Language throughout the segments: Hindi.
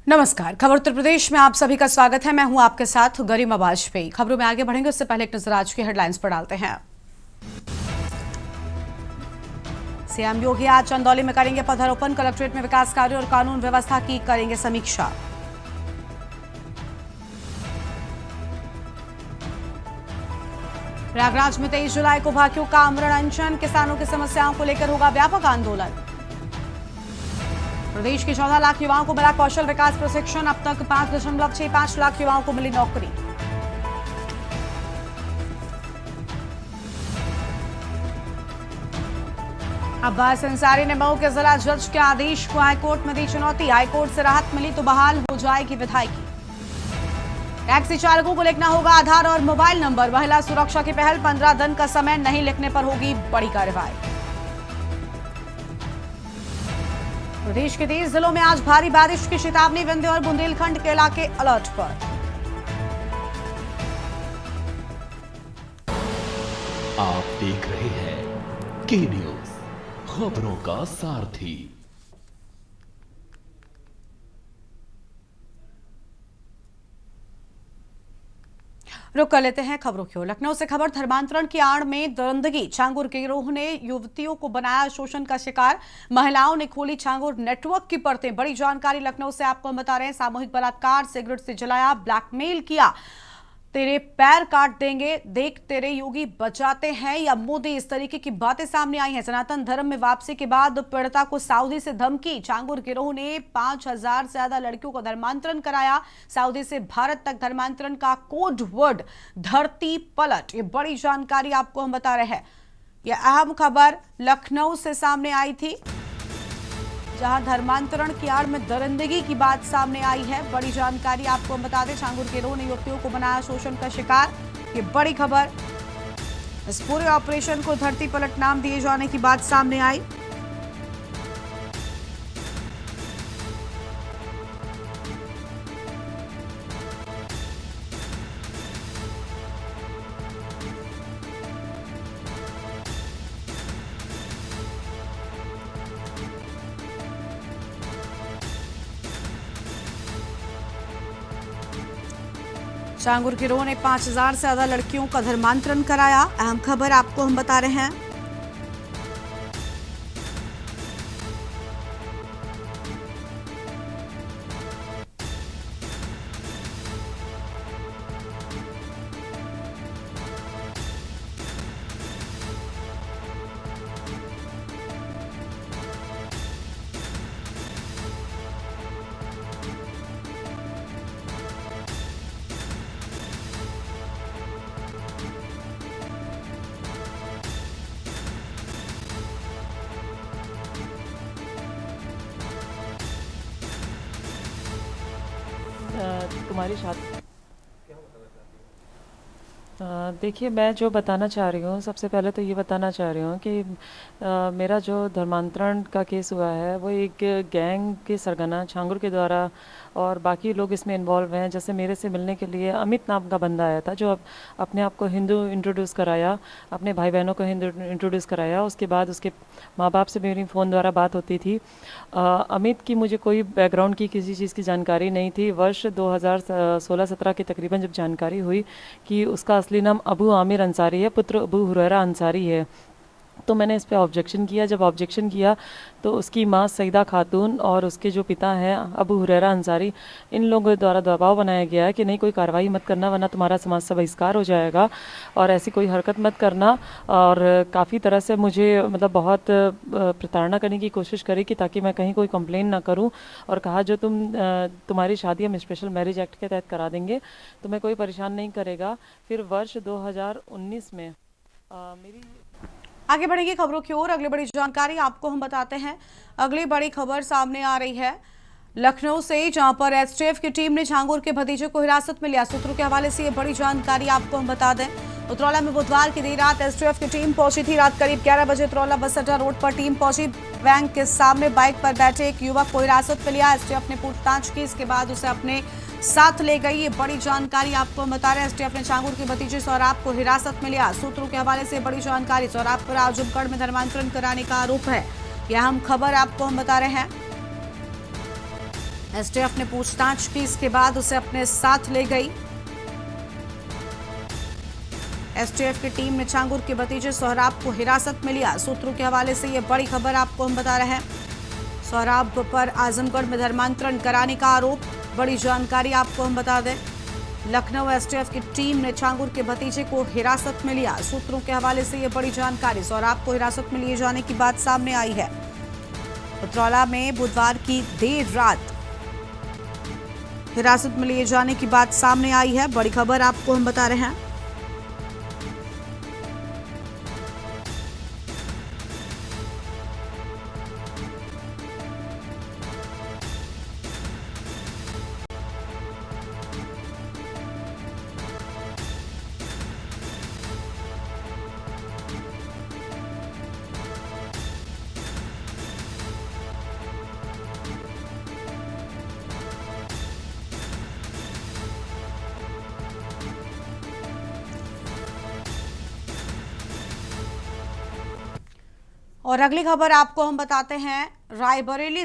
नमस्कार। खबर उत्तर प्रदेश में आप सभी का स्वागत है। मैं हूं आपके साथ गरिमा वाजपेयी। खबरों में आगे बढ़ेंगे उससे पहले एक नजर आज की हेडलाइंस पर डालते हैं। सीएम योगी आज चंदौली में करेंगे पौधारोपण। कलेक्ट्रेट में विकास कार्यों और कानून व्यवस्था की करेंगे समीक्षा। प्रयागराज में 23 जुलाई को भाकियों का आमरण अनशन। किसानों की समस्याओं को लेकर होगा व्यापक आंदोलन। प्रदेश के 14 लाख युवाओं को मिला कौशल विकास प्रशिक्षण। अब तक 5.65 लाख युवाओं को मिली नौकरी। अब्बास अंसारी ने मऊ के जिला जज के आदेश को हाईकोर्ट में दी चुनौती। हाईकोर्ट से राहत मिली तो बहाल हो जाएगी विधायकी। टैक्सी चालकों को लिखना होगा आधार और मोबाइल नंबर। महिला सुरक्षा की पहल। 15 दिन का समय नहीं लिखने पर होगी बड़ी कार्रवाई। प्रदेश के 30 जिलों में आज भारी बारिश की चेतावनी। विंध्य और बुंदेलखंड के इलाके अलर्ट पर। आप देख रहे हैं के न्यूज, खबरों का सारथी। रुक कर लेते हैं खबरों की ओर। लखनऊ से खबर। धर्मांतरण की आड़ में दरिंदगी। छांगुर गिरोह ने युवतियों को बनाया शोषण का शिकार। महिलाओं ने खोली छांगुर नेटवर्क की परतें। बड़ी जानकारी लखनऊ से आपको हम बता रहे हैं। सामूहिक बलात्कार, सिगरेट से जलाया, ब्लैकमेल किया, तेरे पैर काट देंगे, देख तेरे योगी बचाते हैं या मोदी, इस तरीके की बातें सामने आई हैं। सनातन धर्म में वापसी के बाद पीड़िता को सऊदी से धमकी। छांगुर गिरोह ने 5000 से ज्यादा लड़कियों को धर्मांतरण कराया। सऊदी से भारत तक धर्मांतरण का कोड वर्ड धरती पलट। ये बड़ी जानकारी आपको हम बता रहे हैं। यह अहम खबर लखनऊ से सामने आई थी, जहां धर्मांतरण की आड़ में दरिंदगी की बात सामने आई है। बड़ी जानकारी आपको हम बता दें। छांगुर गिरोह ने युवतियों को बनाया शोषण का शिकार। ये बड़ी खबर। इस पूरे ऑपरेशन को धरती पलट नाम दिए जाने की बात सामने आई। छांगुर गिरोह ने 5000 से ज्यादा लड़कियों का धर्मांतरण कराया। अहम खबर आपको हम बता रहे हैं। तुम्हारी शादी देखिए, मैं जो बताना चाह रही हूँ, सबसे पहले तो ये बताना चाह रही हूँ कि मेरा जो धर्मांतरण का केस हुआ है वो एक गैंग के सरगना छांगुर के द्वारा और बाकी लोग इसमें इन्वॉल्व हैं। जैसे मेरे से मिलने के लिए अमित नाम का बंदा आया था, जो अपने आप को हिंदू इंट्रोड्यूस कराया, अपने भाई बहनों को हिंदू इंट्रोड्यूस कराया। उसके बाद उसके माँ बाप से मेरी फ़ोन द्वारा बात होती थी। अमित की मुझे कोई बैकग्राउंड की किसी चीज़ की जानकारी नहीं थी। वर्ष 2016-17 की तकरीबन जब जानकारी हुई कि उसका असली नाम अबू आमिर अंसारी है, पुत्र अबू हुरैरा अंसारी है, तो मैंने इस पे ऑब्जेक्शन किया। जब ऑब्जेक्शन किया तो उसकी माँ सईदा खातून और उसके जो पिता हैं अबू हुरैरा अंसारी, इन लोगों द्वारा दबाव बनाया गया है कि नहीं कोई कार्रवाई मत करना वरना तुम्हारा समाज से बहिष्कार हो जाएगा और ऐसी कोई हरकत मत करना। और काफ़ी तरह से मुझे मतलब बहुत प्रताड़ना करने की कोशिश करी कि ताकि मैं कहीं कोई कंप्लेन ना करूं, और कहा जो तुम्हारी शादी हम स्पेशल मैरिज एक्ट के तहत करा देंगे, तुम्हें कोई परेशान नहीं करेगा। फिर वर्ष 2019 में मेरी आगे बढ़ेंगे खबरों की ओर। अगली बड़ी जानकारी आपको हम बताते हैं। अगली बड़ी खबर सामने आ रही है लखनऊ से, जहां पर एसटीएफ की टीम ने छांगुर के भतीजे को हिरासत में लिया। सूत्रों के हवाले से ये बड़ी जानकारी आपको हम बता दें। उतरौला में बुधवार की देर रात एसटीएफ की टीम पहुंची थी। रात करीब 11 बजे उतरौला बस अड्डा रोड पर टीम पहुंची। बैंक के सामने बाइक पर बैठे एक युवक को हिरासत में लिया। एसटीएफ ने पूछताछ की, इसके बाद उसे अपने साथ ले गई। ये बड़ी जानकारी आपको हम बता रहे हैं। एसटीएफ ने छांगुर के भतीजे सौराब को हिरासत में लिया। सूत्रों के हवाले से बड़ी जानकारी। सौराब पर आजमगढ़ में धर्मांतरण कराने का आरोप है। यह अहम खबर आपको हम बता रहे हैं। एसटीएफ ने पूछताछ की, इसके बाद उसे अपने साथ ले गई। एसटीएफ की टीम ने छांगुर के भतीजे सोहराब को हिरासत में लिया। सूत्रों के हवाले से यह बड़ी खबर आपको हम बता रहे हैं। सोहराब पर आजमगढ़ में धर्मांतरण कराने का आरोप। बड़ी जानकारी आपको हम बता दें, लखनऊ एसटीएफ की टीम ने छांगुर के भतीजे को हिरासत में लिया। सूत्रों के हवाले से यह बड़ी जानकारी। सोहराब को हिरासत में लिए जाने की बात सामने आई है। उतरौला में बुधवार की देर रात हिरासत में लिए जाने की बात सामने आई है। बड़ी खबर आपको हम बता रहे हैं। और अगली खबर आपको हम बताते हैं रायबरेली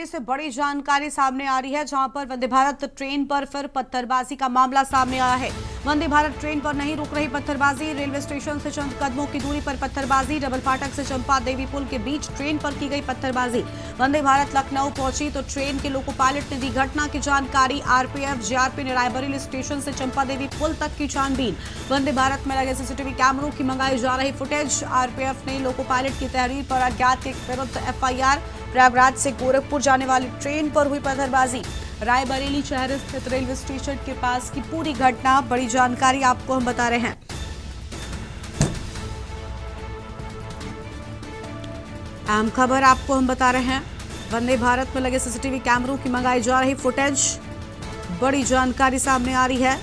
से बड़ी जानकारी सामने आ रही है, जहां पर वंदे भारत ट्रेन पर फिर पत्थरबाजी का मामला सामने आया है। वंदे भारत ट्रेन पर नहीं रुक रही पत्थरबाजी। रेलवे स्टेशन से चंद कदमों की दूरी पर पत्थरबाजी। डबल फाटक से चंपा देवी पुल के बीच ट्रेन पर की गई पत्थरबाजी। वंदे भारत लखनऊ पहुंची तो ट्रेन के लोको पायलट ने दी घटना की जानकारी। आरपीएफ जीआरपी ने रायबरेली स्टेशन से चंपा देवी पुल तक की छानबीन। वंदे भारत में लगे सीसीटीवी कैमरों की मंगाई जा रही फुटेज। आरपीएफ ने लोको पायलट की तहरीर पर अज्ञात के विरुद्ध एफआईआर। प्रयागराज से गोरखपुर जाने वाली ट्रेन पर हुई पत्थरबाजी। रायबरेली शहर स्थित रेलवे स्टेशन के पास की पूरी घटना। बड़ी जानकारी आपको हम बता रहे हैं। अहम खबर आपको हम बता रहे हैं। वंदे भारत में लगे सीसीटीवी कैमरों की मंगाई जा रही फुटेज। बड़ी जानकारी सामने आ रही है।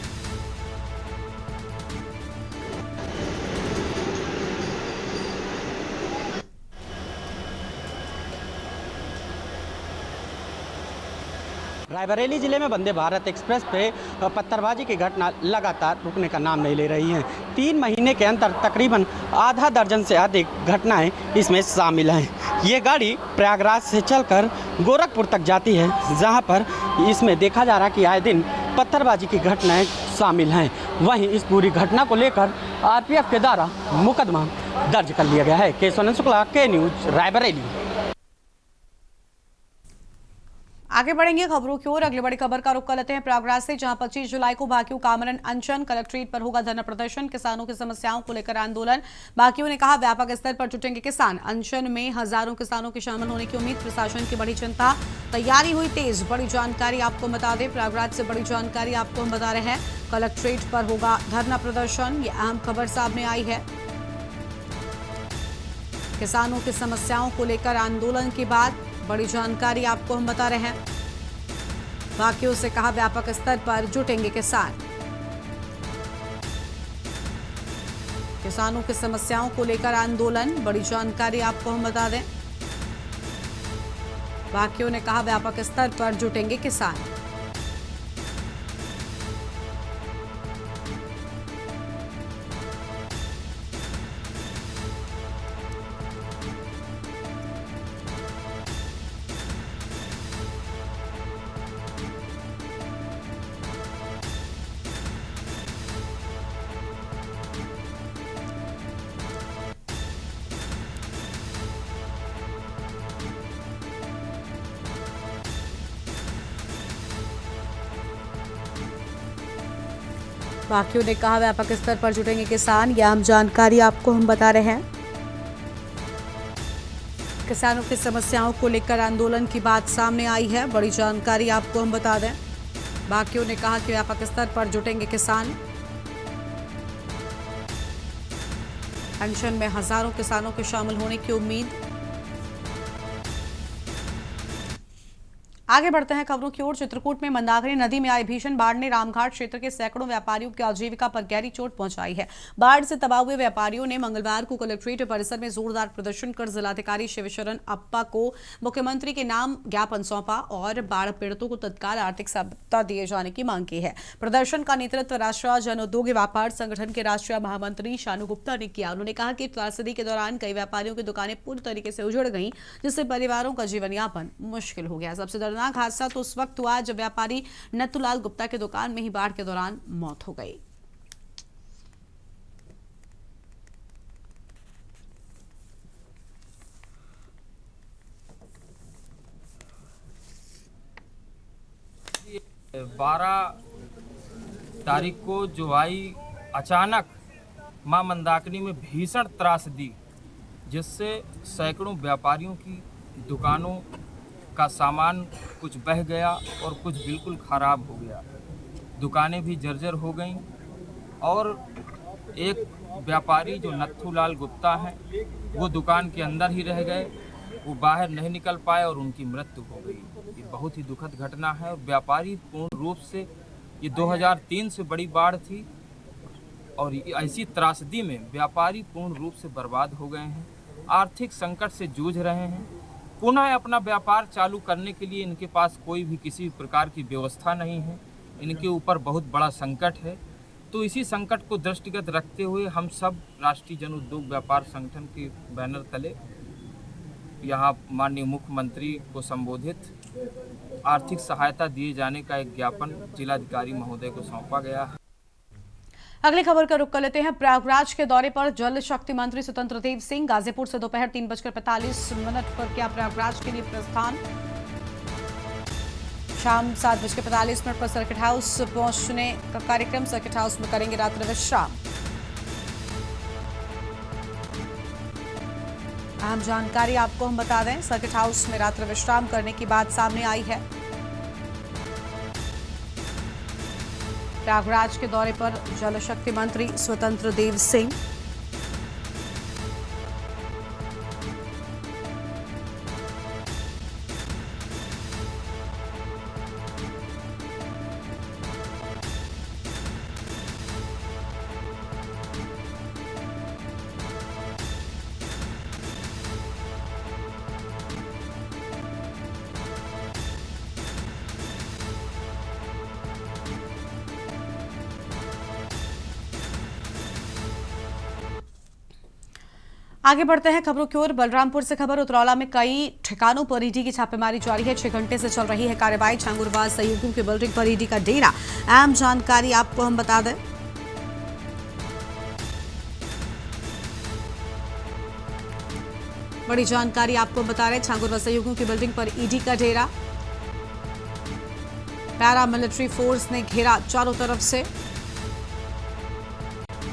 रायबरेली जिले में वंदे भारत एक्सप्रेस पे पत्थरबाजी की घटना लगातार रुकने का नाम नहीं ले रही हैं। 3 महीने के अंदर तकरीबन आधा दर्जन से अधिक घटनाएं इसमें शामिल हैं। ये गाड़ी प्रयागराज से चलकर गोरखपुर तक जाती है, जहां पर इसमें देखा जा रहा है कि आए दिन पत्थरबाजी की घटनाएं शामिल हैं। वहीं इस पूरी घटना को लेकर आरपीएफ के द्वारा मुकदमा दर्ज कर लिया गया है। केशवानंद शुक्ला, के न्यूज, रायबरेली। आगे बढ़ेंगे खबरों की ओर। अगली बड़ी खबर का रुख कर लेते हैं प्रयागराज से, जहां 25 जुलाई को बाकियों का आमरण अनशन। कलेक्ट्रेट पर होगा धरना प्रदर्शन। किसानों की समस्याओं को लेकर आंदोलन। बाकियों ने कहा व्यापक स्तर पर जुटेंगे किसान। अनशन में हजारों किसानों के शामिल होने की उम्मीद। प्रशासन की बड़ी चिंता, तैयारी हुई तेज। बड़ी जानकारी आपको बता दें, प्रयागराज से बड़ी जानकारी आपको हम बता रहे हैं। कलेक्ट्रेट पर होगा धरना प्रदर्शन, ये अहम खबर सामने आई है। किसानों की समस्याओं को लेकर आंदोलन के बाद बड़ी जानकारी आपको हम बता रहे हैं। बाकियों से कहा व्यापक स्तर पर जुटेंगे किसान। किसानों की समस्याओं को लेकर आंदोलन। बड़ी जानकारी आपको हम बता दें। बाकियों ने कहा व्यापक स्तर पर जुटेंगे किसान। बाकियों ने कहा व्यापक स्तर पर जुटेंगे किसान। यह आम जानकारी आपको हम बता रहे हैं। किसानों की समस्याओं को लेकर आंदोलन की बात सामने आई है। बड़ी जानकारी आपको हम बता दें। बाकियों ने कहा कि व्यापक स्तर पर जुटेंगे किसान। अनशन में हजारों किसानों के शामिल होने की उम्मीद। आगे बढ़ते हैं खबरों की ओर। चित्रकूट में मंदाकिनी नदी में आई भीषण बाढ़ ने रामघाट क्षेत्र के सैकड़ों व्यापारियों की आजीविका पर गहरी चोट पहुंचाई है। बाढ़ से तबाह हुए व्यापारियों ने मंगलवार को कलेक्ट्रेट परिसर में जोरदार प्रदर्शन कर जिलाधिकारी शिवशरण अप्पा को मुख्यमंत्री के नाम ज्ञापन सौंपा और बाढ़ पीड़ितों को तत्काल आर्थिक सहायता दिए जाने की मांग की है। प्रदर्शन का नेतृत्व राष्ट्रीय जन उद्योग व्यापार संगठन के राष्ट्रीय महामंत्री शानू गुप्ता ने किया। उन्होंने कहा कि त्रासदी के दौरान कई व्यापारियों की दुकानें पूरी तरीके से उजड़ गई, जिससे परिवारों का जीवन यापन मुश्किल हो गया। सबसे दर्दनाक हादसा तो उस वक्त हुआ जब व्यापारी नथुलाल गुप्ता की दुकान में ही बाढ़ के दौरान मौत हो गई। बारह तारीख को जो आई अचानक मां मंदाकिनी में भीषण त्रासदी, जिससे सैकड़ों व्यापारियों की दुकानों का सामान कुछ बह गया और कुछ बिल्कुल ख़राब हो गया। दुकानें भी जर्जर हो गईं और एक व्यापारी जो नथुलाल गुप्ता हैं वो दुकान के अंदर ही रह गए, वो बाहर नहीं निकल पाए और उनकी मृत्यु हो गई। ये बहुत ही दुखद घटना है और व्यापारी पूर्ण रूप से, ये 2003 से बड़ी बाढ़ थी और ऐसी त्रासदी में व्यापारी पूर्ण रूप से बर्बाद हो गए हैं, आर्थिक संकट से जूझ रहे हैं। पुनः अपना व्यापार चालू करने के लिए इनके पास कोई भी किसी प्रकार की व्यवस्था नहीं है, इनके ऊपर बहुत बड़ा संकट है। तो इसी संकट को दृष्टिगत रखते हुए हम सब राष्ट्रीय जन उद्योग व्यापार संगठन के बैनर तले यहाँ माननीय मुख्यमंत्री को संबोधित आर्थिक सहायता दिए जाने का एक ज्ञापन जिलाधिकारी महोदय को सौंपा गया है। अगली खबर का रुख कर लेते हैं। प्रयागराज के दौरे पर जल शक्ति मंत्री स्वतंत्र देव सिंह गाजीपुर से दोपहर 3:45 पर किया प्रयागराज के लिए प्रस्थान। शाम 7:45 पर सर्किट हाउस पहुंचने का कार्यक्रम। सर्किट हाउस में करेंगे रात्रि विश्राम। अहम जानकारी आपको हम बता दें, सर्किट हाउस में रात्रि विश्राम करने की बात सामने आई है। प्रयागराज के दौरे पर जल शक्ति मंत्री स्वतंत्र देव सिंह। आगे बढ़ते हैं खबरों की ओर। बलरामपुर से खबर। उतरौला में कई ठिकानों पर ईडी की छापेमारी जारी है। 6 घंटे से चल रही है कार्रवाई। छांगुरबाज सहयोगियों की बिल्डिंग पर ईडी का डेरा। अहम जानकारी आपको हम बता दें, बड़ी जानकारी आपको बता रहे, छांगुरबाज सहयोगियों की बिल्डिंग पर ईडी का डेरा। पैरामिलिट्री फोर्स ने घेरा चारों तरफ से।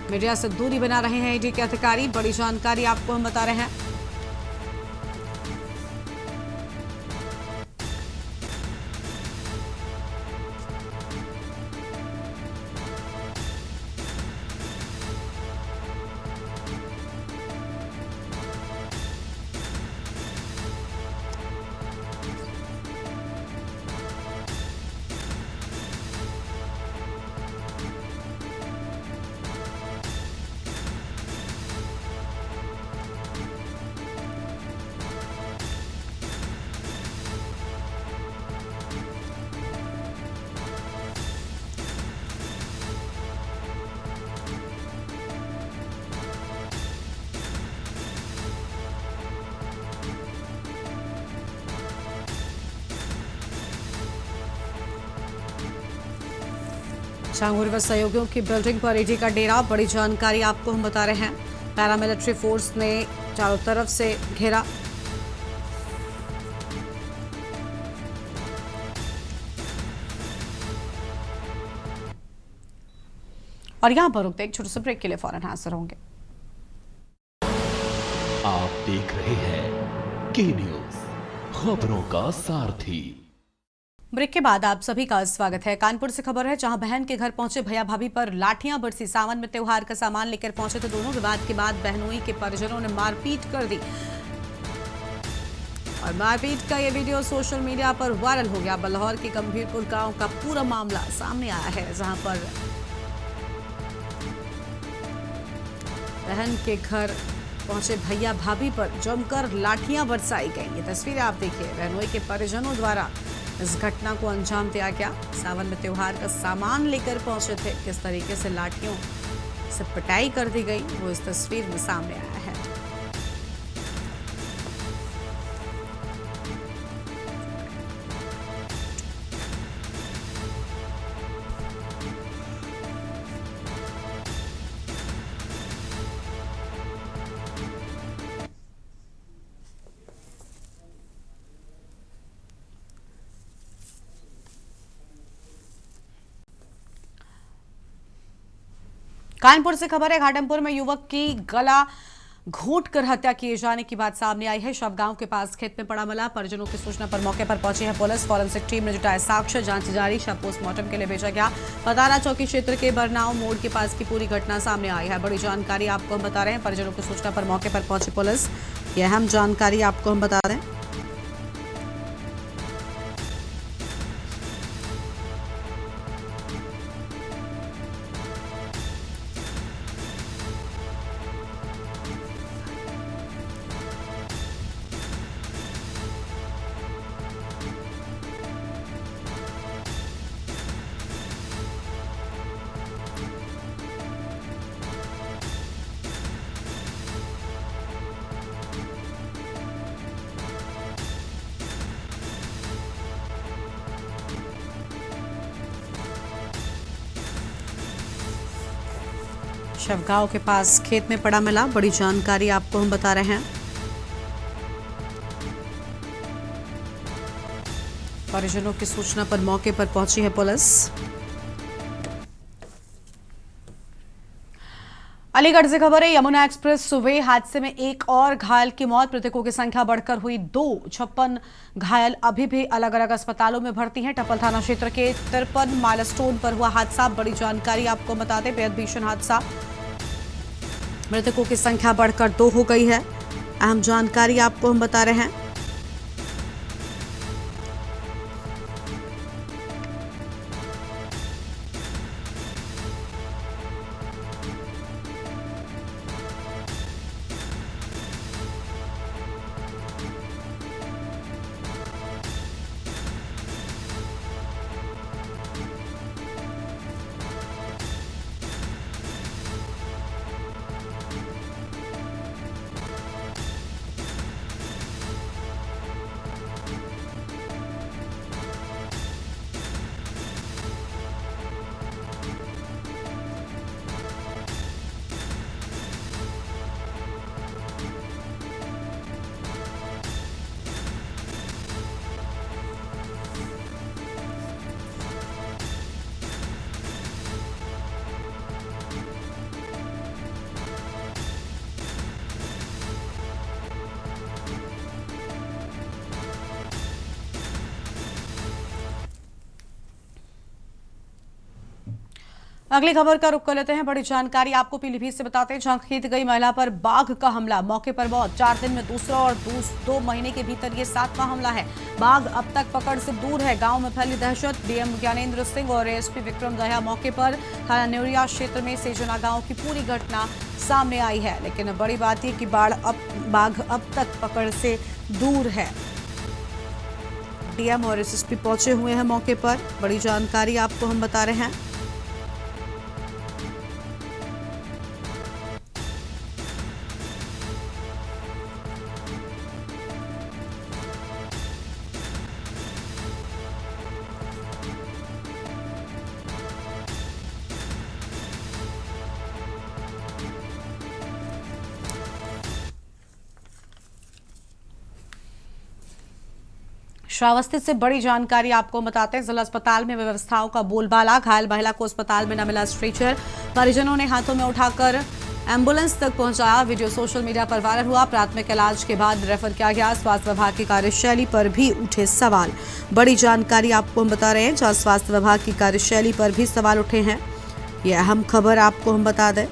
मीडिया से दूरी बना रहे हैं ईडी के अधिकारी। बड़ी जानकारी आपको हम बता रहे हैं। छांगुरबाज सहयोगियों की बिल्डिंग पर ईडी का डेरा। बड़ी जानकारी आपको हम बता रहे हैं। पैरामिलिट्री फोर्स ने चारों तरफ से घेरा। और यहां पर रुकते एक छोटे से ब्रेक के लिए फौरन हाजिर होंगे। आप देख रहे हैं के न्यूज, खबरों का सारथी। ब्रेक के बाद आप सभी का स्वागत है। कानपुर से खबर है, जहां बहन के घर पहुंचे भैया भाभी पर लाठियां बरसी। सावन में त्योहार का सामान लेकर पहुंचे थे दोनों। विवाद के बाद बहनोई के परिजनों ने मारपीट कर दी और मारपीट का ये वीडियो सोशल मीडिया पर वायरल हो गया। बल्हौर के गंभीरपुर गांव का पूरा मामला सामने आया है, जहां पर बहन के घर पहुंचे भैया भाभी पर जमकर लाठियां बरसाई गई। ये तस्वीरें आप देखिए। बहनोई के परिजनों द्वारा इस घटना को अंजाम दिया गया। सावन में त्योहार का सामान लेकर पहुंचे थे, किस तरीके से लाठियों से पिटाई कर दी गई वो इस तस्वीर में सामने आया है। कानपुर से खबर है, घाटमपुर में युवक की गला घोंट कर हत्या किए जाने की बात सामने आई है। शव गांव के पास खेत में पड़ा मिला। परिजनों की सूचना पर मौके पर पहुंची है पुलिस। फॉरेंसिक टीम ने जुटाया साक्ष्य, जांच जारी। शव पोस्टमार्टम के लिए भेजा गया। पतारा चौकी क्षेत्र के बरनाव मोड़ के पास की पूरी घटना सामने आई है। बड़ी जानकारी आपको हम बता रहे हैं। परिजनों की सूचना पर मौके पर पहुंची पुलिस। यह अहम जानकारी आपको हम बता रहे हैं। शव गांव के पास खेत में पड़ा मिला। बड़ी जानकारी आपको हम बता रहे हैं। परिजनों की सूचना पर मौके पर पहुंची है पुलिस। अलीगढ़ से खबर है, यमुना एक्सप्रेस वे हादसे में एक और घायल की मौत। मृतकों की संख्या बढ़कर हुई 2। 56 घायल अभी भी अलग अलग अस्पतालों में भर्ती हैं। टप्पल थाना क्षेत्र के 53 माइलस्टोन पर हुआ हादसा। बड़ी जानकारी आपको बता दें, बेहद भीषण हादसा। मृतकों की संख्या बढ़कर 2 हो गई है। अहम जानकारी आपको हम बता रहे हैं। अगली खबर का रुख कर लेते हैं। बड़ी जानकारी आपको पीलीभीत से बताते हैं, जहां खेत गई महिला पर बाघ का हमला, मौके पर मौत। 4 दिन में दूसरा और 2 महीने के भीतर ये 7वां हमला है। बाघ अब तक पकड़ से दूर है। गांव में फैली दहशत। डीएम ज्ञानेंद्र सिंह और एएसपी विक्रम दहिया मौके पर। थाना नेवरिया क्षेत्र में सेजना गांव की पूरी घटना सामने आई है। लेकिन बड़ी बात यह कि बाघ अब तक पकड़ से दूर है। डीएम और एसएसपी पहुंचे हुए हैं मौके पर। बड़ी जानकारी आपको हम बता रहे हैं। श्रावस्ती से बड़ी जानकारी आपको बताते हैं। जिला अस्पताल में व्यवस्थाओं का बोलबाला। घायल महिला को अस्पताल में न मिला स्ट्रेचर। परिजनों ने हाथों में उठाकर एम्बुलेंस तक पहुंचाया। वीडियो सोशल मीडिया पर वायरल हुआ। प्राथमिक इलाज के बाद रेफर किया गया। स्वास्थ्य विभाग की कार्यशैली पर भी उठे सवाल। बड़ी जानकारी आपको हम बता रहे हैं, जहां स्वास्थ्य विभाग की कार्यशैली पर भी सवाल उठे हैं। यह अहम खबर आपको हम बता दें।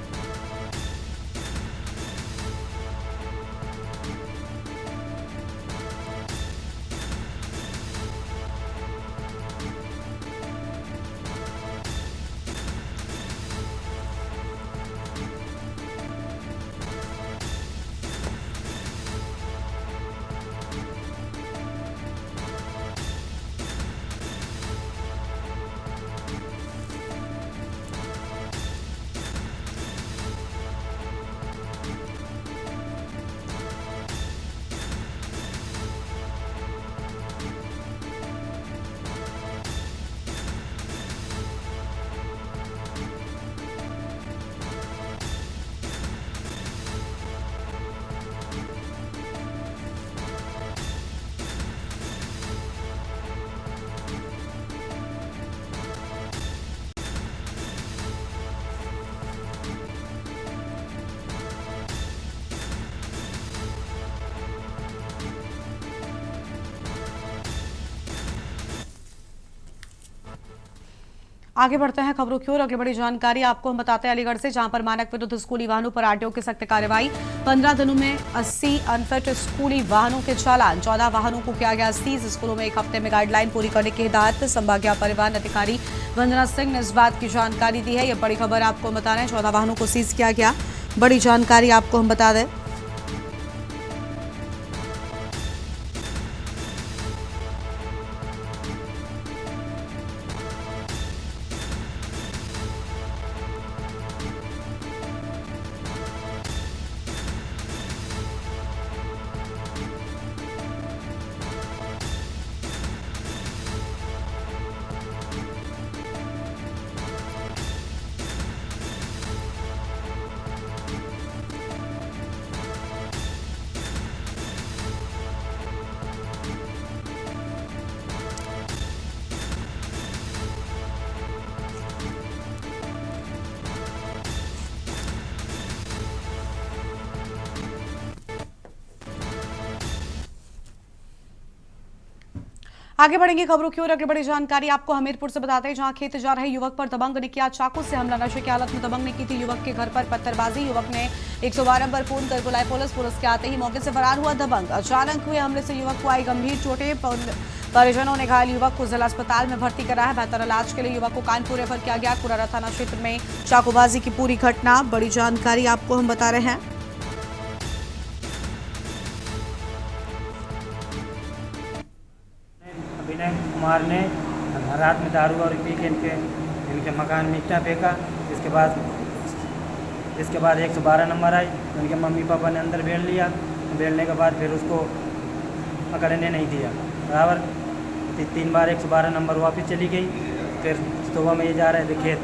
आगे बढ़ते हैं खबरों की ओर। अगली बड़ी जानकारी आपको हम बताते हैं अलीगढ़ से, जहां पर मानक विरुद्ध स्कूली वाहनों पर आरटीओ की सख्त कार्रवाई। 15 दिनों में 80 अनफिट स्कूली वाहनों के चालान, 14 वाहनों को किया गया सीज। स्कूलों में एक हफ्ते में गाइडलाइन पूरी करने की हिदायत। संभागीय परिवहन अधिकारी वंदना सिंह ने इस बात की जानकारी दी है। यह बड़ी खबर आपको बता रहे हैं, 14 वाहनों को सीज किया गया। बड़ी जानकारी आपको हम बता दें। आगे बढ़ेंगे खबरों की ओर। अगली बड़ी जानकारी आपको हमीरपुर से बताते हैं, जहां खेत जा रहे युवक पर दबंग ने किया चाकू से हमला। नशे की हालत में दबंग ने की थी युवक के घर पर पत्थरबाजी। युवक ने 112 पर फोन कर बुलाई पुलिस। पुलिस के आते ही मौके से फरार हुआ दबंग। अचानक हुए हमले से युवक को आई गंभीर चोटें। परिजनों ने घायल युवक को जिला अस्पताल में भर्ती कराया है। बेहतर इलाज के लिए युवक को कानपुर रेफर किया गया। कुरारा थाना क्षेत्र में चाकूबाजी की पूरी घटना। बड़ी जानकारी आपको हम बता रहे हैं। विनय कुमार ने रात में दारू और पी के इनके मकान में ईंटा फेंका। इसके बाद 112 नंबर आई। उनके मम्मी पापा ने अंदर भेड़ लिया। भेड़ने के बाद फिर उसको पकड़ने नहीं दिया बराबर। 3 बार 112 नंबर वापस चली गई। फिर सुबह में ये जा रहे थे खेत,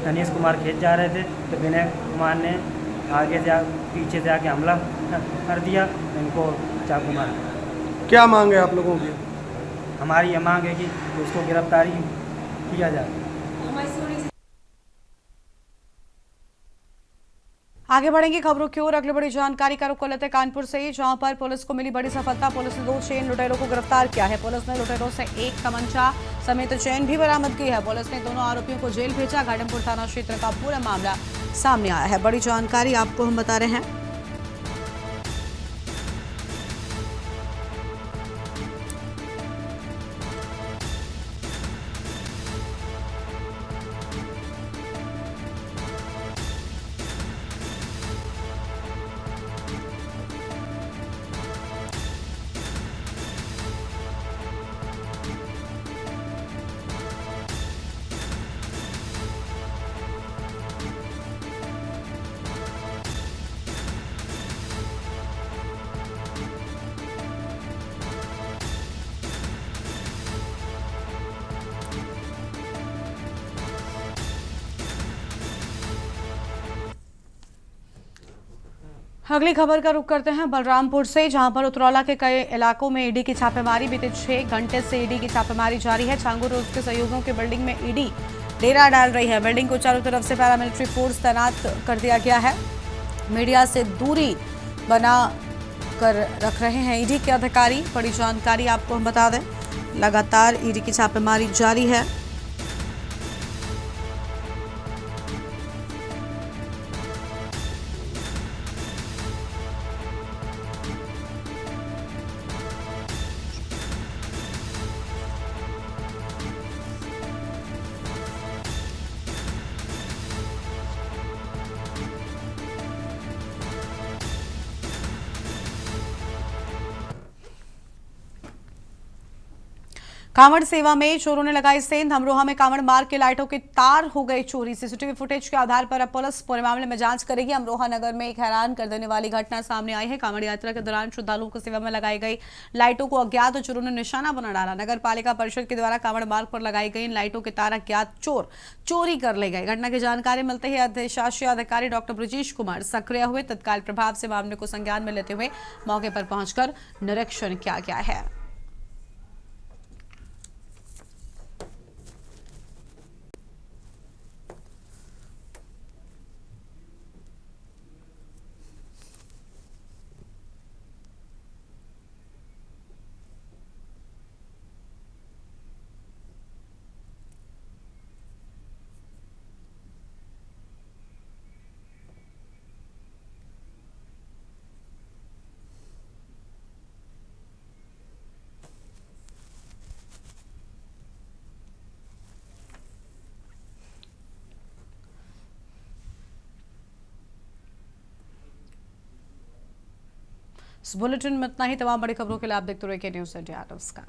अनीश कुमार खेत जा रहे थे, तो विनय कुमार ने पीछे से आके हमला कर दिया। इनको चाकू मार। क्या मांग है आप लोगों की? हमारी ये मांग है कि उसको गिरफ्तारी किया जाए। आगे बढ़ेंगे खबरों की ओर। अगली बड़ी जानकारी का रुख कर लेते हैं कानपुर से, जहां पर पुलिस को मिली बड़ी सफलता। पुलिस ने 2 चेन लुटेरों को गिरफ्तार किया है। पुलिस ने लुटेरों से 1 तमंचा समेत चेन भी बरामद की है। पुलिस ने दोनों आरोपियों को जेल भेजा। घाटमपुर थाना क्षेत्र का पूरा मामला सामने आया है। बड़ी जानकारी आपको हम बता रहे हैं। अगली खबर का रुख करते हैं बलरामपुर से, जहां पर उतरौला के कई इलाकों में ईडी की छापेमारी। बीते 6 घंटे से ईडी की छापेमारी जारी है। छांगुर और उसके सहयोगियों की बिल्डिंग में ईडी डेरा डाल रही है। बिल्डिंग को चारों तरफ से पैरामिलिट्री फोर्स तैनात कर दिया गया है। मीडिया से दूरी बना कर रख रहे हैं ईडी के अधिकारी। बड़ी जानकारी आपको हम बता दें, लगातार ईडी की छापेमारी जारी है। कांवड़ सेवा में चोरों ने लगाई सेंध। अमरोहा में कांवड़ मार्ग के लाइटों के तार हो गई चोरी। सीसीटीवी फुटेज के आधार पर अब पुलिस पूरे मामले में जांच करेगी। अमरोहा नगर में एक हैरान कर देने वाली घटना सामने आई है। कांवड़ यात्रा के दौरान श्रद्धालुओं को सेवा में लगाई गई लाइटों को अज्ञात चोरों ने निशाना बना डाला। नगर पालिका परिषद के द्वारा कांवड़ मार्ग पर लगाई गई इन लाइटों के तार अज्ञात चोर चोरी कर ले गए। घटना की जानकारी मिलते ही अधिशासी अधिकारी डॉक्टर ब्रजेश कुमार सक्रिय हुए। तत्काल प्रभाव से मामले को संज्ञान में लेते हुए मौके पर पहुंचकर निरीक्षण किया गया है। इस बुलेटिन में इतना ही। तमाम बड़ी खबरों के लिए आप देखते रहिए के न्यूज़ इंडिया। नमस्कार।